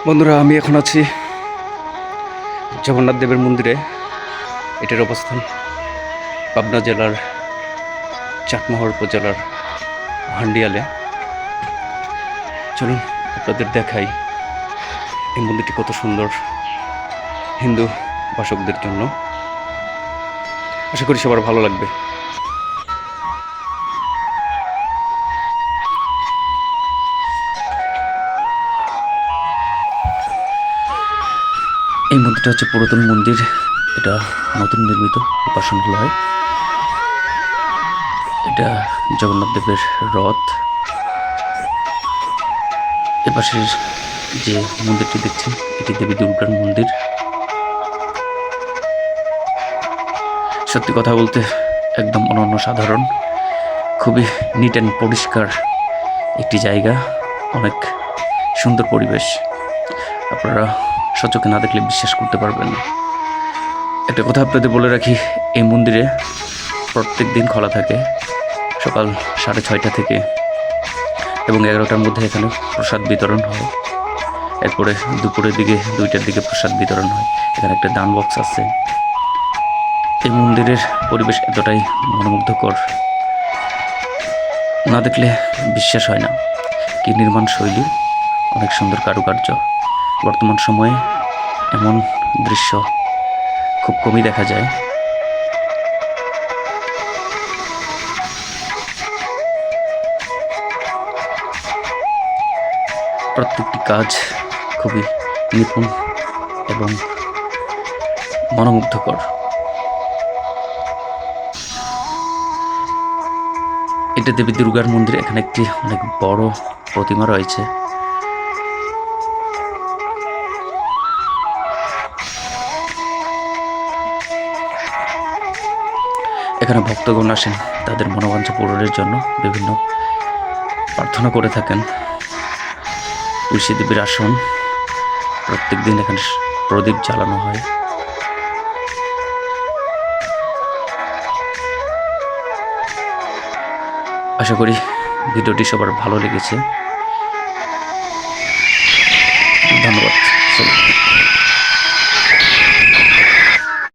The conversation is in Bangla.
বন্ধুরা, আমি এখন আছি জগন্নাথ দেবের মন্দিরে। এটার অবস্থান পাবনা জেলার চাটমোহর উপজেলার হান্ডিয়ালে। চলুন আপনাদের দেখাই এই মন্দিরটি কত সুন্দর হিন্দু উপাসকদের জন্য। আশা করি সবার ভালো লাগবে। এই মন্দিরটা হচ্ছে পুরাতন মন্দির। এটা নতুন নির্মিত উপাসনালয়। এটা জগন্নাথ দেবের রথ। এপাশের যে মন্দিরটি দেখছেন এটি দেবী দুর্গার মন্দির। সত্যি কথা বলতে একদম অনন্য সাধারণ, খুবই নিট অ্যান্ড পরিষ্কার একটি জায়গা, অনেক সুন্দর পরিবেশ। আপনারা সচক্ষে না দেখলে বিশ্বাস করতে পারবেন না। একটা কথা আপনাদের বলে রাখি, এই মন্দিরে প্রত্যেক দিন খোলা থাকে সকাল 6:30 থেকে এবং 11টার মধ্যে এখানে প্রসাদ বিতরণ হয়। এরপরে দুপুরের দিকে 2টার দিকে প্রসাদ বিতরণ হয়। এখানে একটা দান বক্স আছে। এই মন্দিরের পরিবেশ এতটাই মনোমুগ্ধকর, না দেখলে বিশ্বাস হয় না। কি নির্মাণ শৈলী, অনেক সুন্দর কারুকার্য। বর্তমান সময়ে এমন দৃশ্য খুব কমই দেখা যায়। প্রত্যেকটি কাজ খুবই নিপুণ এবং মনোমুগ্ধকর। এটা দেবী দুর্গার মন্দির। এখানে একটি অনেক বড় প্রতিমা রয়েছে। এখানে ভক্তগণ আসেন তাদের মনোবাঞ্ছা পূরণের জন্য, বিভিন্ন প্রার্থনা করে থাকেন। তুলসী দেবীর আসন, প্রত্যেক দিন এখানে প্রদীপ জ্বালানো হয়। আশা করি ভিডিওটি সবার ভালো লেগেছে। ধন্যবাদ।